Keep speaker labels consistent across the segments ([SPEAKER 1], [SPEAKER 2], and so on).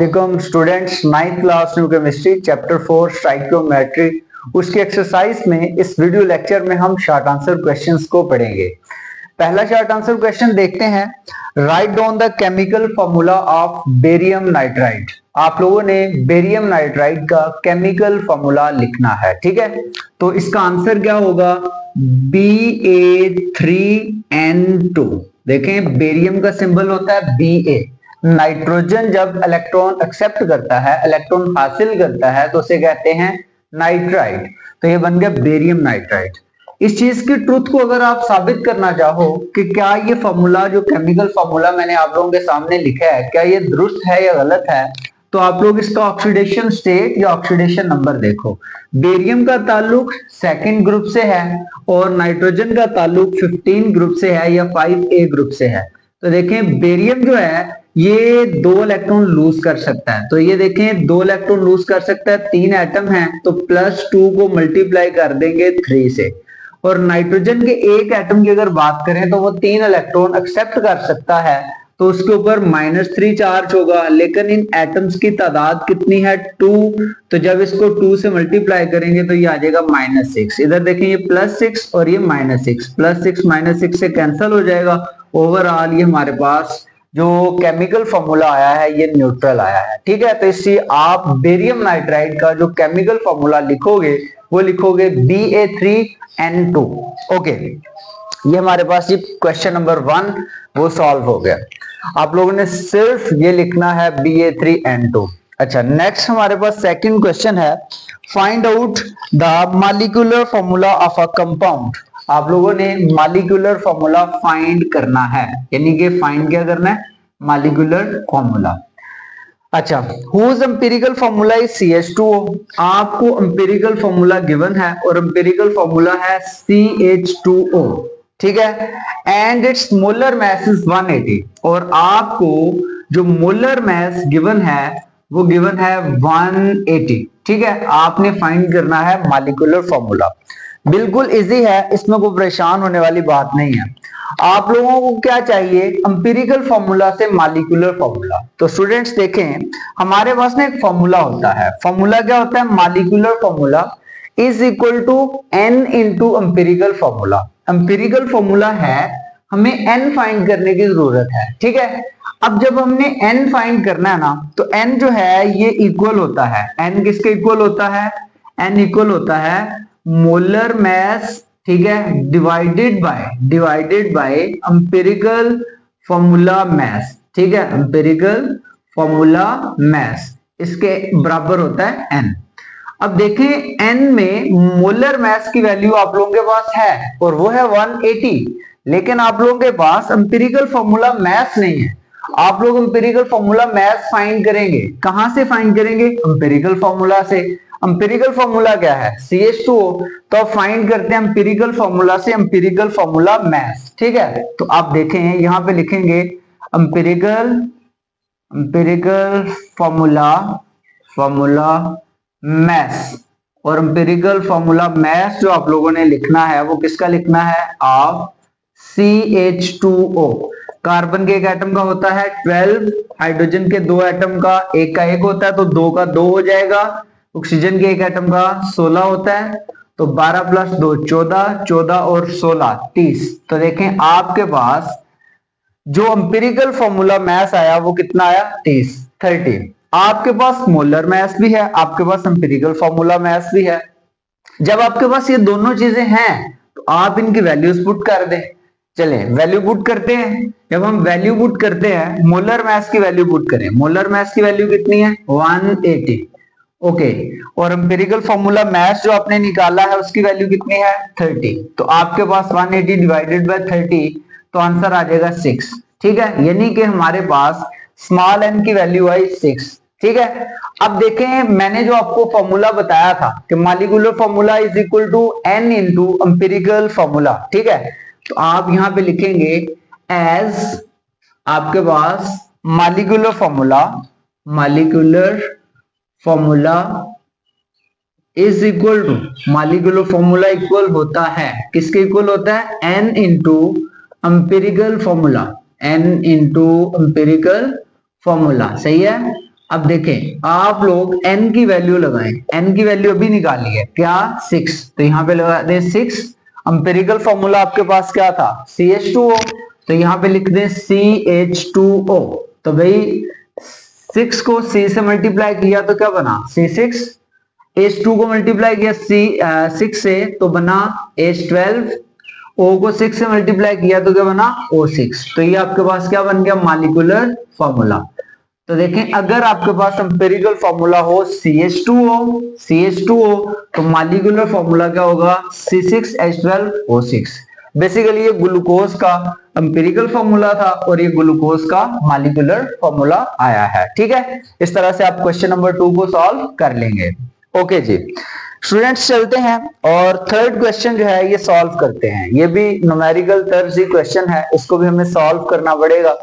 [SPEAKER 1] Welcome students, ninth class new chemistry chapter 4 stoichiometry. उसकी exercise में इस वीडियो लेक्चर में हम शॉर्ट आंसर क्वेश्चंस को पढ़ेंगे। पहला शॉर्ट आंसर क्वेश्चन देखते हैं। Write down the chemical formula of barium nitride. आप लोगों ने बेरियम नाइट्राइड का केमिकल फॉर्मूला लिखना है, ठीक है। तो इसका आंसर क्या होगा? Ba3N2। देखें, बेरियम का सिंबल होता है Ba। नाइट्रोजन जब इलेक्ट्रॉन एक्सेप्ट करता है, इलेक्ट्रॉन हासिल करता है, तो उसे कहते हैं नाइट्राइड। तो ये बन गया बेरियम नाइट्राइड। इस चीज की ट्रुथ को अगर आप साबित करना चाहो कि क्या ये फॉर्मूला, जो केमिकल फॉर्मूला मैंने आप लोगों के सामने लिखा है, क्या ये दुरुस्त है या गलत है, तो आप लोग इसका ऑक्सीडेशन स्टेट या ऑक्सीडेशन नंबर देखो। बेरियम का ताल्लुक सेकंड ग्रुप से है और नाइट्रोजन का ताल्लुक 15 ग्रुप से है या 5A ग्रुप से है। तो देखें, बेरियम जो है ये 2 इलेक्ट्रॉन लूज कर सकता है। तो ये देखें, 2 इलेक्ट्रॉन लूज कर सकता है, 3 एटम है, तो +2 को मल्टीप्लाई कर देंगे 3 से। और नाइट्रोजन के एक एटम की अगर बात करें तो वो 3 इलेक्ट्रॉन एक्सेप्ट कर सकता है, तो उसके ऊपर -3 चार्ज होगा, लेकिन इन एटम्स की तादाद कितनी है? 2। तो जब इसको 2 से मल्टीप्लाई करेंगे तो ये आ जाएगा -6। इधर देखें, ये +6 और ये -6, +6 -6 से कैंसिल हो जाएगा। ओवरऑल ये हमारे पास जो केमिकल फॉर्मूला आया है ये न्यूट्रल आया है, ठीक है। तो इससे आप बेरियम नाइट्राइड का जो केमिकल फॉर्मूला लिखोगे वो लिखोगे Ba3N2। ओके, ये हमारे पास ये क्वेश्चन नंबर 1 वो सॉल्व हो गया। आप लोगों ने सिर्फ ये लिखना है Ba3N2। अच्छा, नेक्स्ट हमारे पास सेकंड क्वेश्चन है, find out the molecular formula of a compound. आप लोगों ने मॉलिक्यूलर फॉर्मूला फाइंड करना है, यानी कि फाइंड क्या करना है? Molecular formula. अच्छा, whose empirical formula is CH2O। आपको एम्पिरिकल फॉर्मूला गिवन है और एम्पिरिकल फॉर्मूला है CH2O, ठीक है। And it's molar mass is 180। और आपको जो मोलर मास गिवन है वो गिवन है 180, ठीक है। आपने फाइंड करना है मॉलिक्यूलर फॉर्मूला। बिल्कुल इजी है, इसमें कोई परेशान होने वाली बात नहीं है। आप लोगों को क्या चाहिए? एम्पिरिकल फॉर्मूला से मॉलिक्यूलर फॉर्मूला। तो स्टूडेंट्स देखें, हमारे पास ना एक फॉर्मूला होता है। फॉर्मूला क्या होता है? Molecular formula is equal to N into empirical formula. Empirical formula है, हमें N फाइंड करने की जरूरत है, ठीक है। अब जब हमने N फाइंड करना है ना, तो N जो है ये इक्वल होता है, N किसके इक्वल होता है? N इक्वल होता है मोलर मास, ठीक है, divided by empirical formula mass, ठीक है। एम्पिरिकल फॉर्मूला मास इसके बराबर होता है N। अब देखें, N में मोलर मास की वैल्यू आप लोगों के पास है और वो है 180, लेकिन आप लोगों के पास एम्पिरिकल फॉर्मूला मास नहीं है। आप लोग एम्पिरिकल फॉर्मूला मास फाइंड करेंगे, कहां से फाइंड करेंगे? एम्पिरिकल फॉर्मूला से। एम्पिरिकल फॉर्मूला क्या है? CH2O। तो आप फाइंड करते हैं एम्पिरिकल फॉर्मूला से एम्पिरिकल फॉर्मूला मास, ठीक है। तो आप देखें, यहां पे लिखेंगे एम्पिरिकल फॉर्मूला मास। और एम्पिरिकल फॉर्मूला मास जो आप लोगों ने लिखना है वो किसका लिखना है? Of CH2O। कार्बन के एक एटम का होता है 12, हाइड्रोजन के 2 एटम का एक 1 होता है, तो 2 का 2 हो जाएगा। ऑक्सीजन के एक एटम का 16 होता है, तो 12 + 2 14, 14 और 16 30। तो देखें, आपके पास जो एम्पिरिकल फॉर्मूला मास आया वो कितना आया? 30। आपके पास मोलर मास भी है, आपके पास एम्पिरिकल फॉर्मूला मास भी है। जब आपके पास ये दोनों चीजें हैं तो आप इनकी वैल्यूज पुट कर दें। चले वैल्यू पुट करते हैं। जब हम वैल्यू पुट करते हैं, मोलर मास की वैल्यू पुट करें। मोलर मास की वैल्यू कितनी है? 180, ओके। और एम्पिरिकल फॉर्मूला मास जो आपने निकाला है उसकी वैल्यू कितनी है? 30। तो आपके पास 180 डिवाइडेड बाय 30, तो आंसर आ जाएगा 6, ठीक है। यानी कि हमारे पास स्मॉल n की वैल्यू आई 6, ठीक है। अब देखें, मैंने जो आपको फॉर्मूला बताया था कि molecular formula is equal to N into empirical formula, ठीक है। तो आप यहां पे लिखेंगे एज आपके पास molecular formula is equal to, molecular formula equal होता है किसके? इक्वल होता है N into empirical formula, N into empirical formula, सही है। अब देखें आप लोग n की वैल्यू लगाएं, n की वैल्यू अभी निकाली है क्या 6, तो यहाँ पे लगा दें 6। एम्पिरिकल फॉर्मूला आपके पास क्या था CH2O, तो यहाँ पे लिख दें CH2O। तो भाई 6 को C से मल्टीप्लाई किया तो क्या बना C6, H2 को मल्टीप्लाई किया 6 से तो बना H12, O को 6 से मल्टीप्लाई किया तो क्या बना O6। तो ये आपके पास क्या बन गया मॉलिक्यूलर फॉर्मूला। तो देखें अगर आपके पास एम्पिरिकल फॉर्मूला हो CH2O तो मॉलिक्यूलर फॉर्मूला क्या होगा C6H12O6। बेसिकली ये ग्लूकोज का एम्पिरिकल फॉर्मूला था और ये ग्लूकोज का मॉलिक्यूलर फॉर्मूला आया है। ठीक है, इस तरह से आप क्वेश्चन नंबर 2 को सॉल्व कर लेंगे। ओके जी स्टूडेंट्स, चलते हैं और थर्ड क्वेश्चन जो है ये सॉल्व करते हैं। ये भी न्यूमेरिकल तर्ज ही क्वेश्चन है, इसको भी हमें सॉल्व करना पड़ेगा।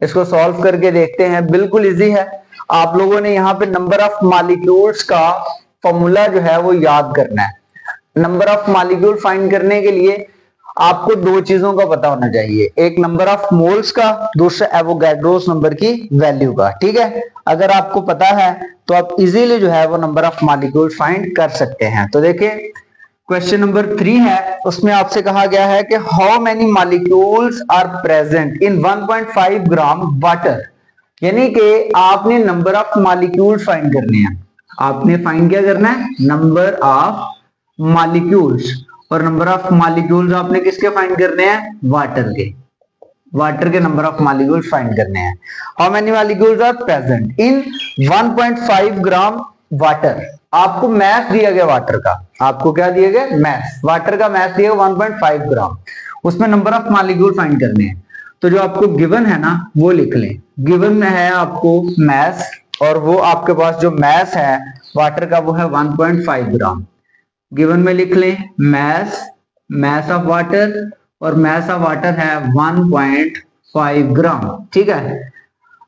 [SPEAKER 1] इसको सॉल्व करके देखते हैं, बिल्कुल इजी है। आप लोगों ने यहाँ पे नंबर ऑफ मॉलिक्यूल्स का फॉर्मूला जो है वो याद करना है। नंबर ऑफ मॉलिक्यूल फाइंड करने के लिए आपको दो चीजों का पता होना चाहिए, एक नंबर ऑफ मोल्स का, दूसरा एवोगैड्रोस नंबर की वैल्यू का। ठीक है, अगर आपको पता है तो आप इजीली जो है वो नंबर ऑफ मॉलिक्यूल फाइंड कर सकते हैं। तो देखिए क्वेश्चन नंबर 3 है, उसमें आपसे कहा गया है कि how many molecules are present in 1.5 gram water. यानी कि आपने नंबर ऑफ मॉलिक्यूल्स फाइंड करने हैं। आपने फाइंड क्या करना है नंबर ऑफ मॉलिक्यूल्स, और नंबर ऑफ मॉलिक्यूल्स आपने किसके फाइंड करने हैं वाटर के। वाटर के नंबर ऑफ मॉलिक्यूल्स फाइंड करने हैं। How many molecules are present in 1.5 gram water. आपको मैथ दिया गया वाटर का, आपको क्या दिया गया मैथ, वाटर का मैथ दिया गया 1.5 ग्राम, उसमें नंबर ऑफ मॉलिक्यूल फाइंड करने हैं। तो जो आपको गिवन है ना वो लिख लें। गिवन में है आपको मैथ और वो आपके पास जो मैथ है वाटर का वो है 1.5 ग्राम। गिवन में लिख लें मैथ ऑफ वाटर, और मैथ ऑफ वाटर है 1.5 ग्राम। ठीक है,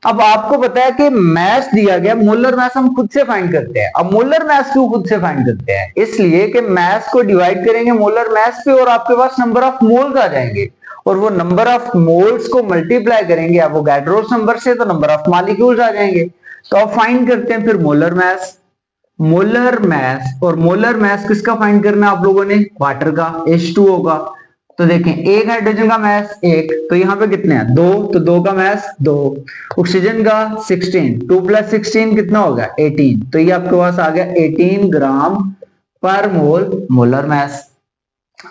[SPEAKER 1] अब आपको पता है कि मैथ दिया गया, मोलर मैथ हम खुद से फाइंड करते हैं। अब मोलर मैथ क्यों खुद से फाइंड करते हैं, इसलिए कि मैथ को डिवाइड करेंगे मोलर मैथ पे और आपके पास नंबर ऑफ मोल्स आ जाएंगे, और वो नंबर ऑफ मोल्स को मल्टीप्लाई करेंगे एवोगैड्रोस नंबर से तो नंबर ऑफ मॉलिक्यूल्स आ जाएंगे। तो अब फाइंड करते हैं फिर मोलर मैथ। मोलर मैथ, और मोलर मैथ किसका फाइंड करना है आप लोगों ने वाटर का H2O का। तो देखें एक हाइड्रोजन का मैथ एक, तो यहाँ पे कितने हैं दो, तो दो का मैथ 2। ऑक्सीजन का 16, 2 + 16 कितना होगा 18। तो ये आपके पास आ गया 18 ग्राम पर मोल मोलर मैथ।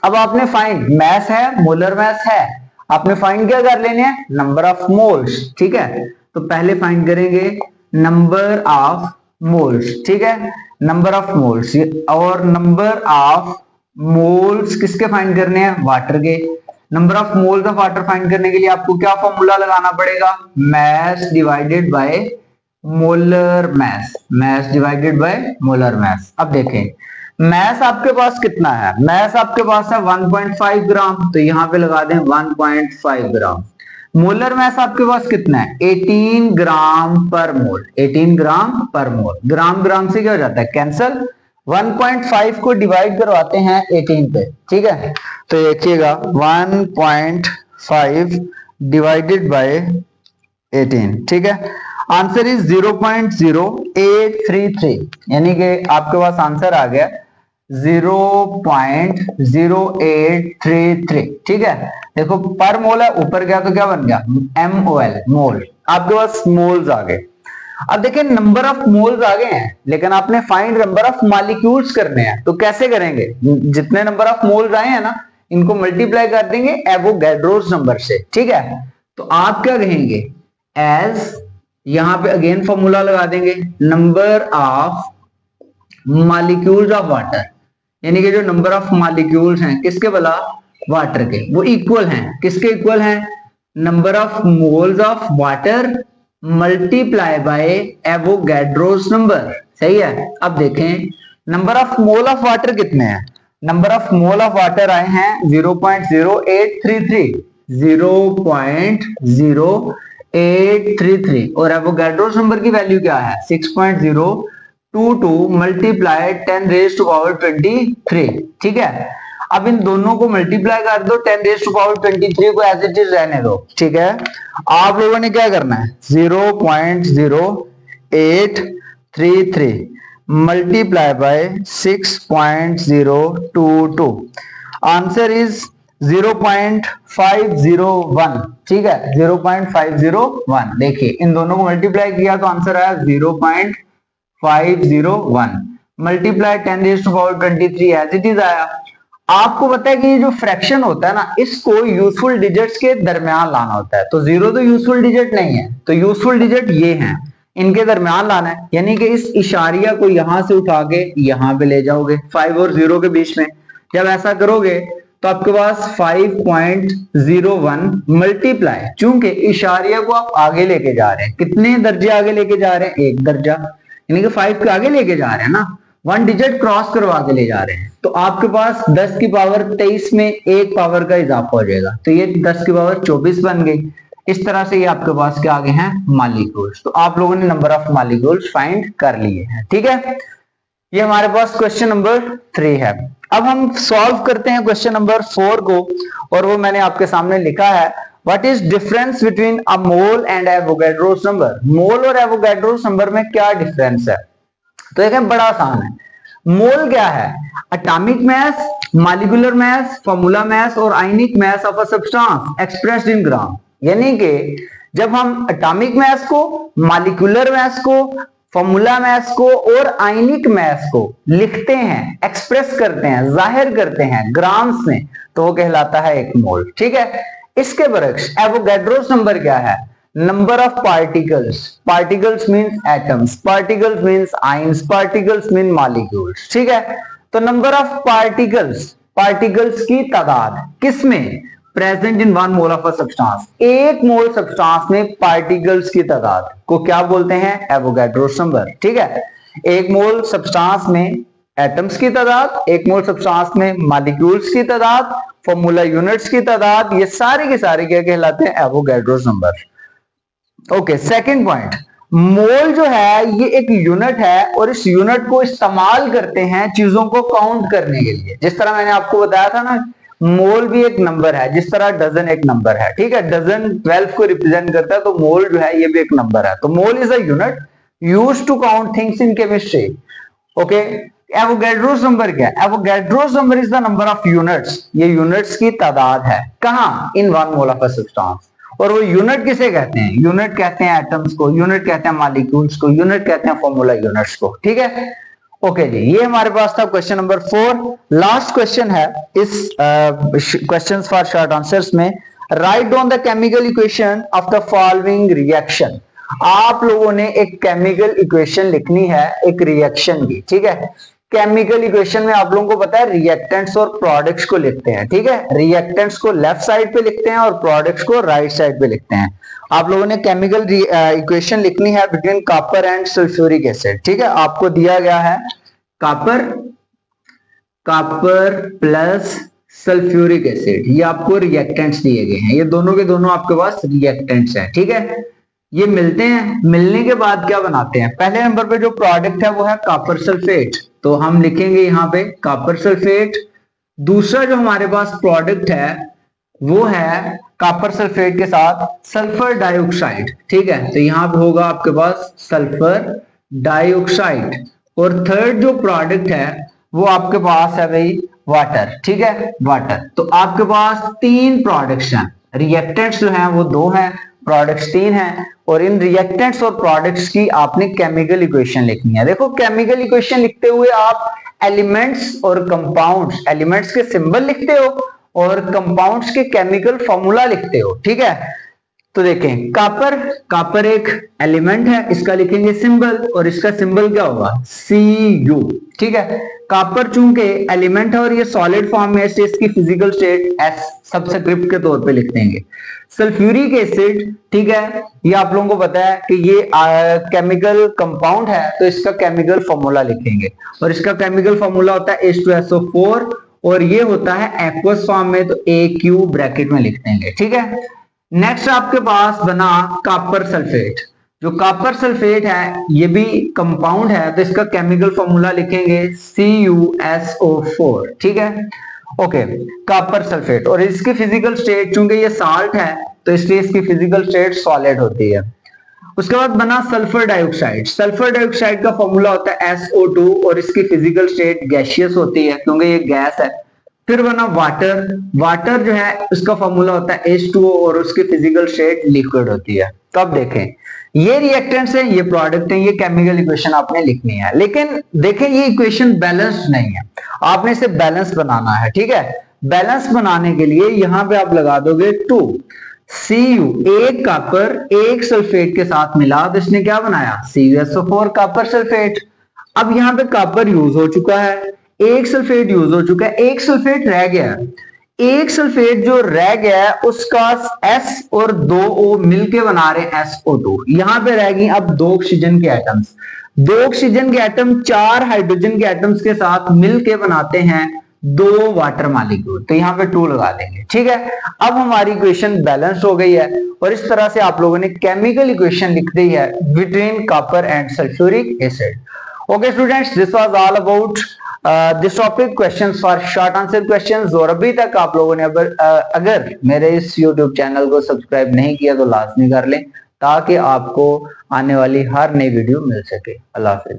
[SPEAKER 1] अब आपने फाइंड मैथ है मोलर मैथ है, आपने फाइंड क्या कर लेने हैं नंबर ऑफ मोल्स। ठीक है, तो पहले फाइंड करेंगे नंबर ऑफ मोल्स। ठीक है, नंबर ऑफ मोल्स, और नंबर ऑफ मोल्स किसके फाइंड करने हैं वाटर के। Number of moles of water find करने के लिए आपको क्या फॉर्मूला लगाना पड़ेगा math divided by molar math, math divided by molar math. अब देखें मैथ आपके पास कितना है, मैथ आपके पास है 1.5 ग्राम, तो यहां पे लगा दें 1.5 ग्राम। मोलर मैथ आपके पास कितना है 18 ग्राम पर मोल, 18 ग्राम पर मोल। ग्राम ग्राम से क्या हो जाता है कैंसल, 1.5 को डिवाइड करवाते हैं 18 पे। ठीक है, तो देखिएगा 1.5 डिवाइडेड बाय 18। ठीक है, आंसर इज 0.0833, यानी कि आपके पास आंसर आ गया 0.0833। ठीक है, देखो पर मोल है ऊपर गया तो क्या बन गया MOL मोल, आपके पास मोल्स आ गए। अब देखिए नंबर ऑफ मोल्स आ गए हैं, लेकिन आपने फाइंड नंबर ऑफ मॉलिक्यूल्स करने हैं। तो कैसे करेंगे, जितने नंबर ऑफ मोल्स आए हैं ना इनको मल्टीप्लाई कर देंगे एवोगैड्रोस नंबर से। ठीक है, तो आप क्या कहेंगे एज, यहां पे अगेन फॉर्मूला लगा देंगे number of molecules of water, यानी कि जो नंबर ऑफ मॉलिक्यूल्स हैं किसके भला वाटर के, वो इक्वल हैं किसके इक्वल हैं number of moles of water multiply by Avogadro's number. सही है, अब देखें number of mole of water कितने हैं, number of mole of water आए हैं 0.0833, 0.0833, और एवोगैड्रोस नंबर की वैल्यू क्या है 6.022 मल्टीप्लाई 10⁻23। ठीक है, अब इन दोनों को मल्टीप्लाई कर दो, 10⁻23 को एज इट इज रहने दो, ठीक है। आप लोगों ने क्या करना है, 0.0833 मल्टीप्लाई बाय 6.022, आंसर इज 0.501, ठीक है, 0.501। देखिए इन दोनों को मल्टीप्लाई किया तो आंसर आया 0.501 मल्टीप्लाई 10⁻23 एज इट इज आया। आपको पता है कि ये जो फ्रैक्शन होता है ना, इसको यूजफुल डिजिट्स के दरमियान लाना होता है। तो 0 तो यूजफुल डिजिट नहीं है, तो यूजफुल डिजिट ये हैं, इनके दरमियान लाना है, यानी कि इस इशारिया को यहां से उठा के यहां पे ले जाओगे 5 और 0 के बीच में। जब ऐसा करोगे तो आपके पास 5.01 मल्टीप्लाई, चूंकि इशारिया को आप आगे लेके जा रहे हैं, कितने दर्जे आगे लेके जा रहे हैं, 1 दर्जा, यानी कि 5 के आगे लेके जा रहे हैं ना, 1 डिजिट क्रॉस करवा के ले जा रहे हैं। तो आपके पास 10 की पावर 23 में 1 पावर का इजाफा हो जाएगा, तो ये 10 की पावर 24 बन गई। इस तरह से ये आपके पास क्या आगे हैं, मॉलिक्यूल्स। तो आप लोगों ने नंबर ऑफ मॉलिक्यूल्स फाइंड कर लिए हैं, ठीक है। ये हमारे पास क्वेश्चन नंबर 3 है। अब हम सॉल्व करते हैं क्वेश्चन नंबर 4 को, और वो मैंने आपके सामने लिखा है, what is difference between a mole and Avogadro's number. Mole और एवोगैड्रोस नंबर में क्या डिफरेंस है, तो देखें बड़ा आसान है। मोल क्या है, atomic mass, molecular mass, formula mass और ionic mass of a substance expressed in gram. यानी कि जब हम एटॉमिक मास को, मॉलिक्यूलर मास को, फॉर्मूला मास को और आयनिक मास को लिखते हैं, एक्सप्रेस करते हैं, जाहिर करते हैं ग्राम्स में, तो वो कहलाता है एक मोल, ठीक है। इसके बरक्स एवोगैड्रोस नंबर क्या है, number of particles, particles means atoms, particles means ions, particles mean molecules, ठीक है। तो नंबर ऑफ पार्टिकल्स, पार्टिकल्स की तादाद किसमें, present in 1 mole of a substance, 1 mole substance में पार्टिकल्स की तादाद को क्या बोलते हैं, एवोगैड्रोस नंबर, ठीक है। 1 मोल सब्सटेंस में एटम्स की तादाद, 1 मोल सब्सटेंस में मॉलिक्यूल्स की तादाद, फॉर्मूला यूनिट्स की तादाद, ये सारे के सारे क्या कहलाते हैं, Avogadro's number. Okay, second point, mole जो है ये एक यूनिट है, और इस यूनिट को इस्तेमाल करते हैं चीजों को काउंट करने के लिए। जिस तरह मैंने आपको बताया था ना, मोल भी एक नंबर है, जिस तरह डजन एक नंबर है, ठीक है, डजन 12 को रिप्रेजेंट करता है, तो मोल जो है ये भी एक नंबर है। तो mole is a unit used to count things in chemistry. Okay, Avogadro's number क्या है, Avogadro's number is the number of units, ये यूनिट्स की तादाद है, कहां, इन 1 मोल ऑफ अ सब्सटेंस। और वो यूनिट किसे कहते हैं, यूनिट कहते हैं एटम्स को, यूनिट कहते हैं मॉलिक्यूल्स को, यूनिट कहते हैं फॉर्मूला यूनिट्स को, ठीक है। ओके जी, ये हमारे पास था क्वेश्चन नंबर 4। लास्ट क्वेश्चन है इस क्वेश्चंस फॉर शॉर्ट आंसर्स में, write down the chemical equation of the following reaction. आप लोगों ने एक केमिकल इक्वेशन लिखनी है एक रिएक्शन की, ठीक है। केमिकल इक्वेशन में आप लोगों को पता है रिएक्टेंट्स और प्रोडक्ट्स को लिखते हैं, ठीक है। रिएक्टेंट्स को लेफ्ट साइड पे लिखते हैं और प्रोडक्ट्स को राइट साइड पे लिखते हैं। आप लोगों ने केमिकल इक्वेशन लिखनी है between copper and sulphuric acid, ठीक है। आपको दिया गया है copper, copper plus sulphuric acid, ये आपको रिएक्टेंट्स दिए गए हैं, ये दोनों के दोनों आपके पास रिएक्टेंट्स हैं, ठीक है। ये मिलते हैं, मिलने के बाद क्या बनाते हैं, पहले नंबर पे जो प्रोडक्ट है वो है कॉपर सल्फेट, तो हम लिखेंगे यहाँ पे कॉपर सल्फेट। दूसरा जो हमारे पास प्रोडक्ट है वो है कॉपर सल्फेट के साथ सल्फर डाइऑक्साइड, ठीक है, तो यहाँ पे होगा आपके पास सल्फर डाइऑक्साइड। और थर्ड जो प्रोडक्ट है वो आपके पास है भाई वाटर, ठीक है, वाटर। तो आपके पास 3 प्रोडक्ट्स हैं, रिएक्टेंट्स जो हैं वो 2 हैं, प्रोडक्ट्स 3 हैं, और इन रिएक्टेंट्स और प्रोडक्ट्स की आपने केमिकल इक्वेशन लिखनी है। देखो केमिकल इक्वेशन लिखते हुए आप एलिमेंट्स और कंपाउंड्स, एलिमेंट्स के सिंबल लिखते हो और कंपाउंड्स के केमिकल फॉर्मूला लिखते हो, ठीक है। तो देखें कॉपर, कॉपर एक एलिमेंट है, इसका लिखेंगे सिंबल, और इसका सिंबल क्या होगा, Cu, ठीक है। कॉपर चूंकि एलिमेंट है और ये सॉलिड फॉर्म में है, इसकी फिजिकल स्टेट S सबस्क्रिप्ट के तौर पे लिख देंगे। सल्फ्यूरिक एसिड, ठीक है, ये आप लोगों को पता है कि ये केमिकल कंपाउंड है, तो इसका केमिकल फॉर्मूला लिखेंगे, और इसका केमिकल फॉर्मूला होता है H2SO4, और ये होता है एक्वस फॉर्म में, तो AQ ब्रैकेट में लिख देंगे, ठीक है। नेक्स्ट आपके पास बना कॉपर सल्फेट, जो कॉपर सल्फेट है ये भी कंपाउंड है, तो इसका केमिकल फॉर्मूला लिखेंगे CuSO4, ठीक है। ओके, कॉपर सल्फेट, और इसकी फिजिकल स्टेट चूंकि ये साल्ट है तो इसलिए इसकी फिजिकल स्टेट सॉलिड होती है। उसके बाद बना सल्फर डाइऑक्साइड। सल्फर डाइऑक्साइड का फॉर्मूला होता है SO2 और इसकी फिजिकल स्टेट गैसियस होती है क्योंकि ये गैस है। फिर बना वाटर। वाटर जो है उसका फॉर्मूला होता है H2O और उसकी फिजिकल स्टेट लिक्विड होती है। तो अब देखें, ये रिएक्टेंट्स है, ये प्रोडक्ट है, ये केमिकल इक्वेशन आपने लिखनी है। लेकिन देखें ये इक्वेशन बैलेंस्ड नहीं है, आपने इसे बैलेंस बनाना है। ठीक है, बैलेंस बनाने के लिए यहां पे आप लगा दोगे 2 Cu, एक कॉपर एक सल्फेट के साथ मिला तो इसने क्या बनाया, CuSO4 कॉपर सल्फेट। अब यहां पे कॉपर यूज हो चुका है, एक सल्फेट यूज हो चुका है, एक सल्फेट रह गया है। एक सल्फेट जो रह गया है उसका S और 2O मिलके बना रहे हैं SO2। यहां पे रह गई अब 2 ऑक्सीजन के एटम्स। 2 ऑक्सीजन के एटम 4 हाइड्रोजन के एटम्स के साथ मिलके बनाते हैं 2 वाटर मॉलिक्यूल। तो यहां पे 2 लगा देंगे। ठीक है, अब हमारी इक्वेशन बैलेंस हो गई है और इस तरह से आप लोगों ने केमिकल इक्वेशन लिख दी है between copper and sulphuric acid. Okay students, this was all about this topic, questions for short answer questions. और अभी तक आप लोगों ने अगर मेरे इस YouTube चैनल को सब्सक्राइब नहीं किया तो लाजमी कर लें ताकि आपको आने वाली हर नई वीडियो मिल सके। अल्लाह हाफिज।